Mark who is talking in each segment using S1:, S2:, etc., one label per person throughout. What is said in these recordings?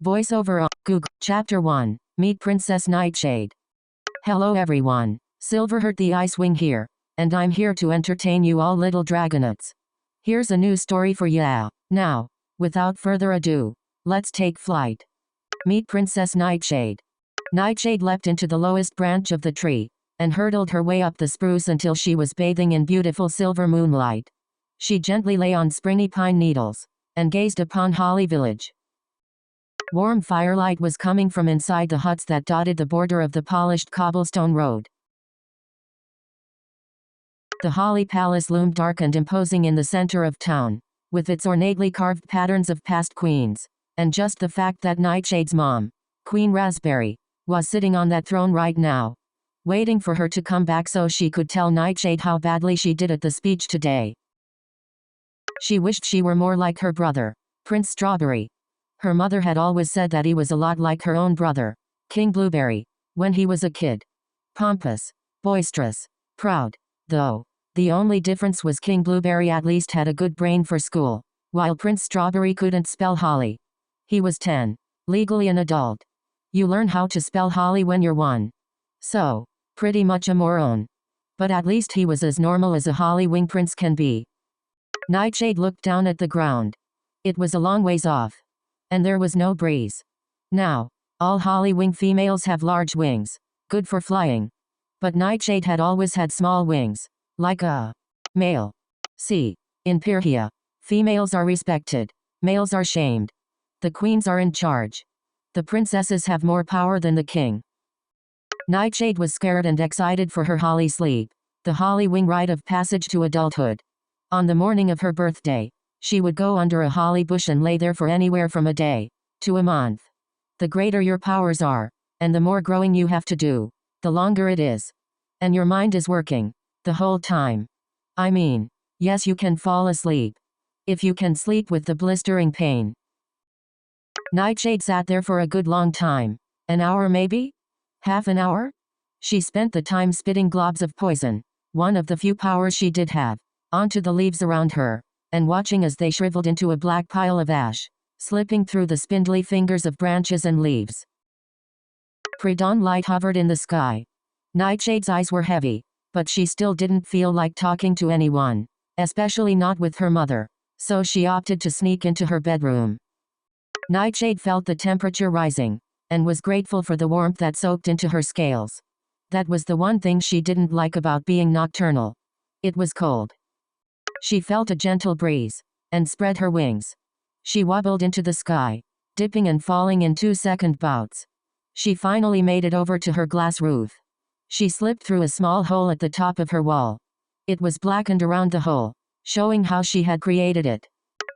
S1: Voiceover on Google. Chapter 1. Meet Princess Nightshade. Hello everyone. Silverheart the Icewing here, and I'm here to entertain you all little dragonets. Here's a new story for ya. Now, without further ado, let's take flight. Meet Princess Nightshade. Nightshade leapt into the lowest branch of the tree, and hurtled her way up the spruce until she was bathing in beautiful silver moonlight. She gently lay on springy pine needles, and gazed upon Holly Village. Warm firelight was coming from inside the huts that dotted the border of the polished cobblestone road. The Holly Palace loomed dark and imposing in the center of town, with its ornately carved patterns of past queens, and just the fact that Nightshade's mom, Queen Raspberry, was sitting on that throne right now, waiting for her to come back so she could tell Nightshade how badly she did at the speech today. She wished she were more like her brother, Prince Strawberry. Her mother had always said that he was a lot like her own brother, King Blueberry, when he was a kid. Pompous, boisterous, proud, though. The only difference was King Blueberry at least had a good brain for school, while Prince Strawberry couldn't spell Holly. He was 10, legally an adult. You learn how to spell Holly when you're 1. So, pretty much a moron. But at least he was as normal as a Holly Wing prince can be. Nightshade looked down at the ground. It was a long ways off. And there was no breeze. Now, all Holly Wing females have large wings, good for flying. But Nightshade had always had small wings, like a male. See, in Pyrrhia, females are respected, males are shamed. The queens are in charge. The princesses have more power than the king. Nightshade was scared and excited for her Holly sleep, the Holly Wing rite of passage to adulthood. On the morning of her birthday, she would go under a holly bush and lay there for anywhere from a day to a month. The greater your powers are, and the more growing you have to do, the longer it is. And your mind is working the whole time. I mean, yes, you can fall asleep. If you can sleep with the blistering pain. Nightshade sat there for a good long time. An hour maybe? Half an hour? She spent the time spitting globs of poison, one of the few powers she did have, onto the leaves around her, and watching as they shriveled into a black pile of ash, slipping through the spindly fingers of branches and leaves. Pre-dawn light hovered in the sky. Nightshade's eyes were heavy, but she still didn't feel like talking to anyone, especially not with her mother, so she opted to sneak into her bedroom. Nightshade felt the temperature rising, and was grateful for the warmth that soaked into her scales. That was the one thing she didn't like about being nocturnal. It was cold. She felt a gentle breeze, and spread her wings. She wobbled into the sky, dipping and falling in 2-second bouts. She finally made it over to her glass roof. She slipped through a small hole at the top of her wall. It was blackened around the hole, showing how she had created it.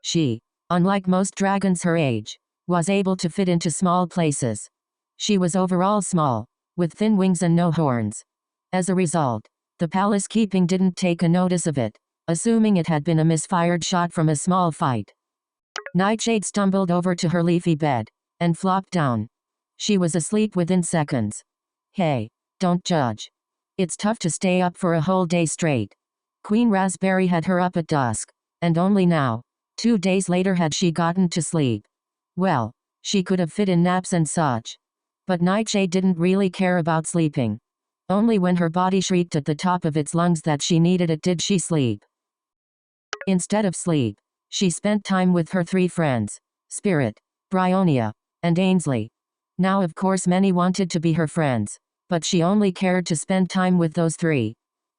S1: She, unlike most dragons her age, was able to fit into small places. She was overall small, with thin wings and no horns. As a result, the palace keeping didn't take a notice of it, assuming it had been a misfired shot from a small fight. Nightshade stumbled over to her leafy bed, and flopped down. She was asleep within seconds. Hey, don't judge. It's tough to stay up for a whole day straight. Queen Raspberry had her up at dusk, and only now, 2 days later, had she gotten to sleep. Well, she could have fit in naps and such. But Nightshade didn't really care about sleeping. Only when her body shrieked at the top of its lungs that she needed it did she sleep. Instead of sleep, she spent time with her 3 friends, Spirit, Bryonia, and Ainsley. Now of course many wanted to be her friends, but she only cared to spend time with those 3.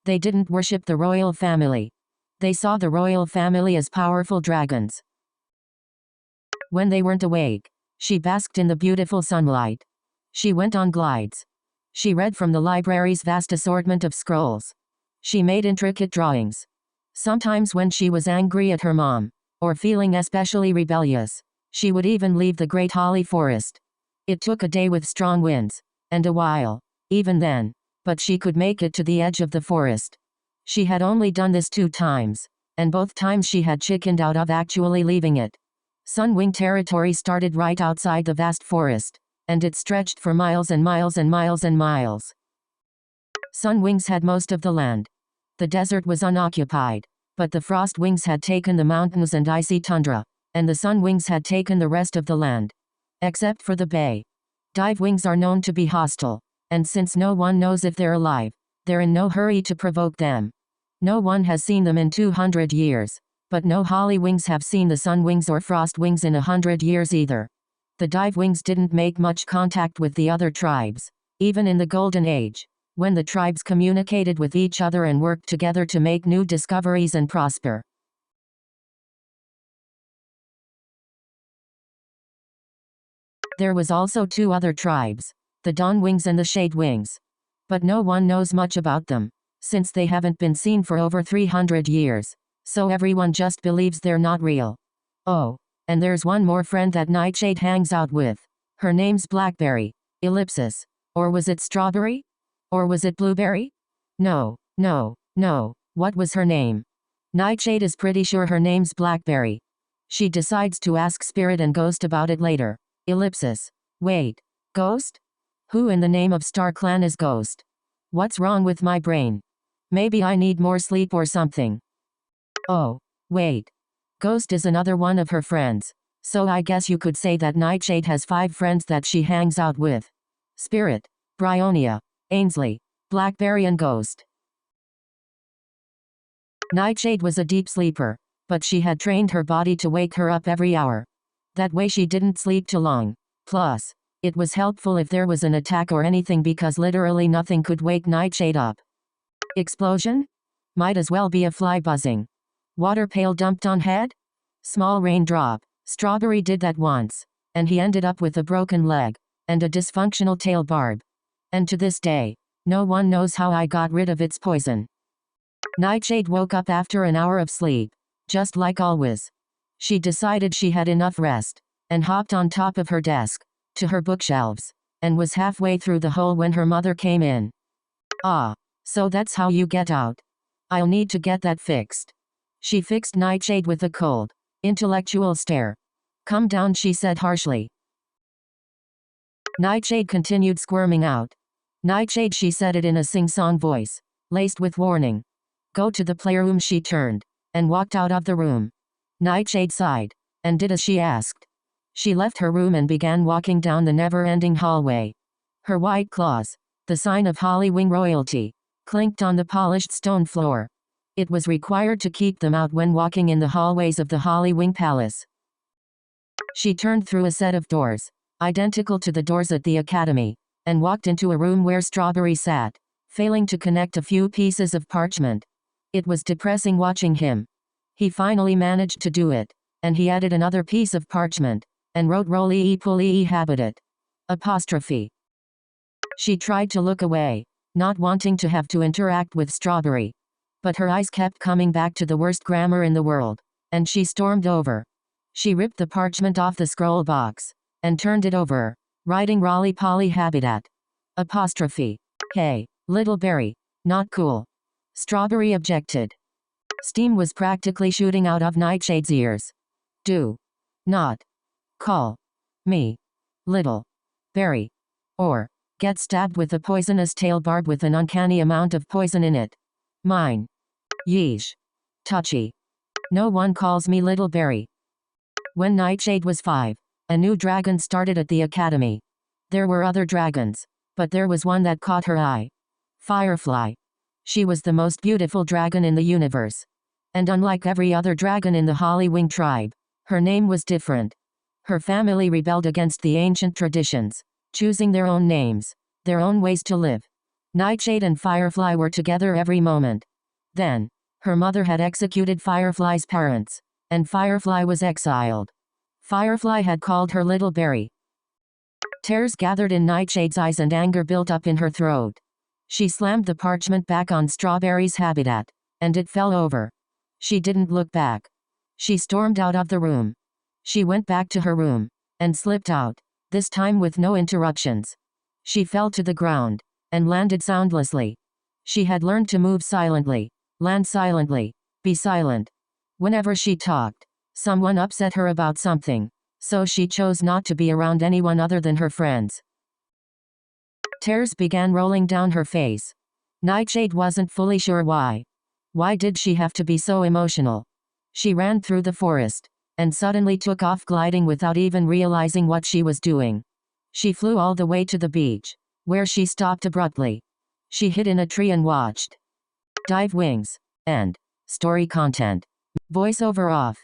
S1: They didn't worship the royal family. They saw the royal family as powerful dragons. When they weren't awake, she basked in the beautiful sunlight. She went on glides. She read from the library's vast assortment of scrolls. She made intricate drawings. Sometimes when she was angry at her mom, or feeling especially rebellious, she would even leave the great holly forest. It took a day with strong winds, and a while, even then, but she could make it to the edge of the forest. She had only done this 2 times, and both times she had chickened out of actually leaving it. Sunwing territory started right outside the vast forest, and it stretched for miles and miles and miles and miles. Sunwings had most of the land. The desert was unoccupied, but the frost wings had taken the mountains and icy tundra, and the sun wings had taken the rest of the land. except for the bay. Dive wings are known to be hostile, and since no one knows if they're alive, they're in no hurry to provoke them. No one has seen them in 200 years, but no holly wings have seen the sun wings or frost wings in 100 years either. The dive wings didn't make much contact with the other tribes, even in the Golden Age, when the tribes communicated with each other and worked together to make new discoveries and prosper. There was also two other tribes, the Dawn Wings and the Shade Wings. But no one knows much about them, since they haven't been seen for over 300 years, so everyone just believes they're not real. Oh, and there's one more friend that Nightshade hangs out with. Her name's Blackberry, ellipsis. Or was it Strawberry? Or was it Blueberry? No, what was her name? Nightshade is pretty sure her name's Blackberry. She decides to ask Spirit and Ghost about it later. Ellipsis. Wait. Ghost? Who in the name of Star Clan is Ghost? What's wrong with my brain? Maybe I need more sleep or something. Oh, wait. Ghost is another one of her friends. So I guess you could say that Nightshade has 5 friends that she hangs out with. Spirit, Bryonia, Ainsley, Blackberry and Ghost. Nightshade was a deep sleeper, but she had trained her body to wake her up every hour. That way she didn't sleep too long. Plus, it was helpful if there was an attack or anything because literally nothing could wake Nightshade up. Explosion? Might as well be a fly buzzing. Water pail dumped on head? Small raindrop. Strawberry did that once, and he ended up with a broken leg, and a dysfunctional tail barb. And to this day, no one knows how I got rid of its poison. Nightshade woke up after an hour of sleep, just like always. She decided she had enough rest, and hopped on top of her desk, to her bookshelves, and was halfway through the hole when her mother came in. Ah, so that's how you get out. I'll need to get that fixed. She fixed Nightshade with a cold, intellectual stare. Come down, she said harshly. Nightshade continued squirming out. Nightshade, she said it in a sing-song voice, laced with warning. Go to the playroom, she turned, and walked out of the room. Nightshade sighed, and did as she asked. She left her room and began walking down the never-ending hallway. Her white claws, the sign of Hollywing royalty, clinked on the polished stone floor. It was required to keep them out when walking in the hallways of the Hollywing Palace. She turned through a set of doors, identical to the doors at the academy, and walked into a room where Strawberry sat, failing to connect a few pieces of parchment. It was depressing watching him. He finally managed to do it, and he added another piece of parchment, and wrote roly pulley habitat. Apostrophe. She tried to look away, not wanting to have to interact with Strawberry. But her eyes kept coming back to the worst grammar in the world, and she stormed over. She ripped the parchment off the scroll box, and turned it over, writing roly poly habitat. Apostrophe. Hey, little berry, not cool. Strawberry objected. Steam was practically shooting out of Nightshade's ears. Do not call me little berry, or get stabbed with a poisonous tail barb with an uncanny amount of poison in it. Mine. Yeesh. Touchy. No one calls me little berry. When Nightshade was 5, a new dragon started at the academy. There were other dragons, but there was one that caught her eye. Firefly. She was the most beautiful dragon in the universe. And unlike every other dragon in the Hollywing tribe, her name was different. Her family rebelled against the ancient traditions, choosing their own names, their own ways to live. Nightshade and Firefly were together every moment. Then, her mother had executed Firefly's parents, and Firefly was exiled. Firefly had called her Little Berry. Tears gathered in Nightshade's eyes and anger built up in her throat. She slammed the parchment back on Strawberry's habitat, and it fell over. She didn't look back. She stormed out of the room. She went back to her room, and slipped out, this time with no interruptions. She fell to the ground, and landed soundlessly. She had learned to move silently, land silently, be silent. Whenever she talked, someone upset her about something, so she chose not to be around anyone other than her friends. Tears began rolling down her face. Nightshade wasn't fully sure why. Why did she have to be so emotional? She ran through the forest, and suddenly took off gliding without even realizing what she was doing. She flew all the way to the beach, where she stopped abruptly. She hid in a tree and watched. Dive wings. End. Story content. Voiceover off.